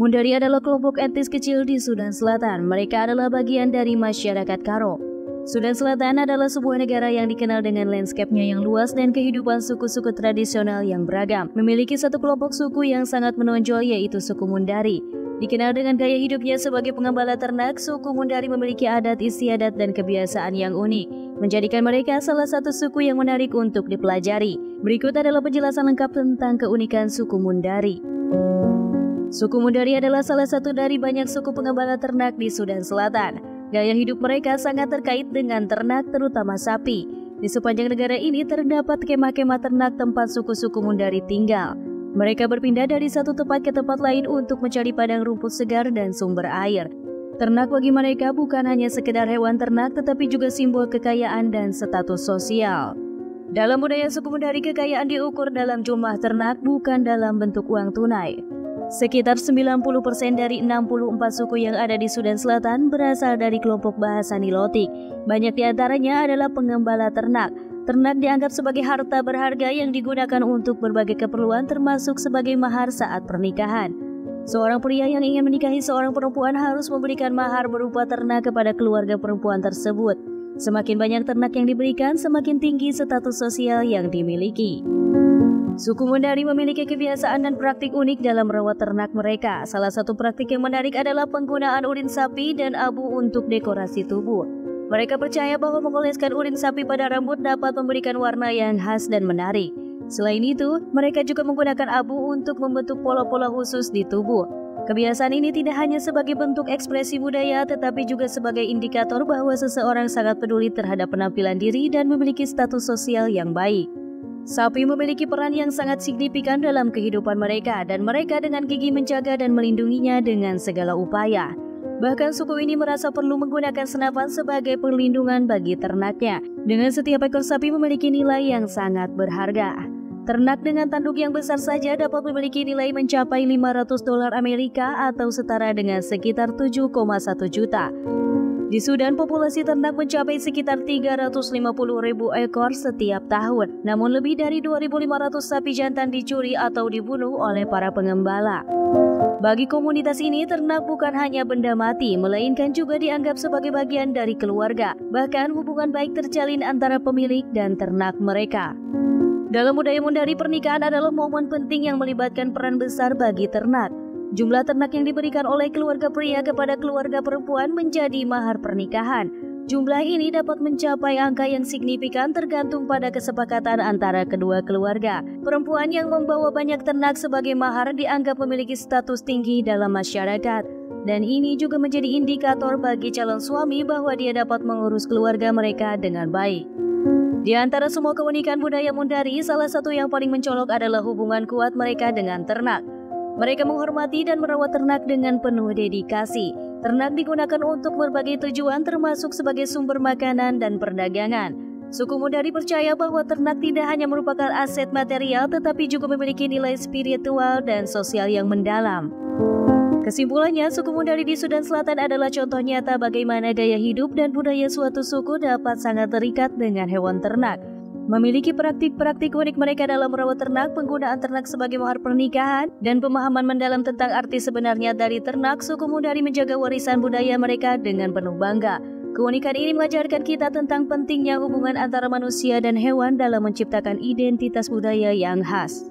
Mundari adalah kelompok etnis kecil di Sudan Selatan. Mereka adalah bagian dari masyarakat Karo. Sudan Selatan adalah sebuah negara yang dikenal dengan landscape-nya yang luas dan kehidupan suku-suku tradisional yang beragam. Memiliki satu kelompok suku yang sangat menonjol, yaitu suku Mundari. Dikenal dengan gaya hidupnya sebagai pengembala ternak, suku Mundari memiliki adat istiadat dan kebiasaan yang unik, menjadikan mereka salah satu suku yang menarik untuk dipelajari. Berikut adalah penjelasan lengkap tentang keunikan suku Mundari. Suku Mundari adalah salah satu dari banyak suku pengembala ternak di Sudan Selatan. Gaya hidup mereka sangat terkait dengan ternak, terutama sapi. Di sepanjang negara ini terdapat kemah-kemah ternak tempat suku-suku Mundari tinggal. Mereka berpindah dari satu tempat ke tempat lain untuk mencari padang rumput segar dan sumber air. Ternak bagi mereka bukan hanya sekedar hewan ternak, tetapi juga simbol kekayaan dan status sosial. Dalam budaya suku Mundari, kekayaan diukur dalam jumlah ternak, bukan dalam bentuk uang tunai. Sekitar 90% dari 64 suku yang ada di Sudan Selatan berasal dari kelompok bahasa Nilotik. Banyak di antaranya adalah pengembala ternak. Ternak dianggap sebagai harta berharga yang digunakan untuk berbagai keperluan, termasuk sebagai mahar saat pernikahan. Seorang pria yang ingin menikahi seorang perempuan harus memberikan mahar berupa ternak kepada keluarga perempuan tersebut. Semakin banyak ternak yang diberikan, semakin tinggi status sosial yang dimiliki. Suku Mundari memiliki kebiasaan dan praktik unik dalam merawat ternak mereka. Salah satu praktik yang menarik adalah penggunaan urin sapi dan abu untuk dekorasi tubuh. Mereka percaya bahwa mengoleskan urin sapi pada rambut dapat memberikan warna yang khas dan menarik. Selain itu, mereka juga menggunakan abu untuk membentuk pola-pola khusus di tubuh. Kebiasaan ini tidak hanya sebagai bentuk ekspresi budaya, tetapi juga sebagai indikator bahwa seseorang sangat peduli terhadap penampilan diri dan memiliki status sosial yang baik. Sapi memiliki peran yang sangat signifikan dalam kehidupan mereka, dan mereka dengan gigih menjaga dan melindunginya dengan segala upaya. Bahkan suku ini merasa perlu menggunakan senapan sebagai perlindungan bagi ternaknya. Dengan setiap ekor sapi memiliki nilai yang sangat berharga. Ternak dengan tanduk yang besar saja dapat memiliki nilai mencapai $500 Amerika atau setara dengan sekitar 7,1 juta. Di Sudan, populasi ternak mencapai sekitar 350.000 ekor setiap tahun. Namun lebih dari 2.500 sapi jantan dicuri atau dibunuh oleh para pengembala. Bagi komunitas ini, ternak bukan hanya benda mati, melainkan juga dianggap sebagai bagian dari keluarga. Bahkan hubungan baik terjalin antara pemilik dan ternak mereka. Dalam budaya Mundari, pernikahan adalah momen penting yang melibatkan peran besar bagi ternak. Jumlah ternak yang diberikan oleh keluarga pria kepada keluarga perempuan menjadi mahar pernikahan. Jumlah ini dapat mencapai angka yang signifikan tergantung pada kesepakatan antara kedua keluarga. Perempuan yang membawa banyak ternak sebagai mahar dianggap memiliki status tinggi dalam masyarakat. Dan ini juga menjadi indikator bagi calon suami bahwa dia dapat mengurus keluarga mereka dengan baik. Di antara semua keunikan budaya Mundari, salah satu yang paling mencolok adalah hubungan kuat mereka dengan ternak. Mereka menghormati dan merawat ternak dengan penuh dedikasi. Ternak digunakan untuk berbagai tujuan, termasuk sebagai sumber makanan dan perdagangan. Suku Mundari percaya bahwa ternak tidak hanya merupakan aset material, tetapi juga memiliki nilai spiritual dan sosial yang mendalam. Kesimpulannya, suku Mundari di Sudan Selatan adalah contoh nyata bagaimana gaya hidup dan budaya suatu suku dapat sangat terikat dengan hewan ternak. Memiliki praktik-praktik unik mereka dalam merawat ternak, penggunaan ternak sebagai mahar pernikahan, dan pemahaman mendalam tentang arti sebenarnya dari ternak, suku Mundari menjaga warisan budaya mereka dengan penuh bangga. Keunikan ini mengajarkan kita tentang pentingnya hubungan antara manusia dan hewan dalam menciptakan identitas budaya yang khas.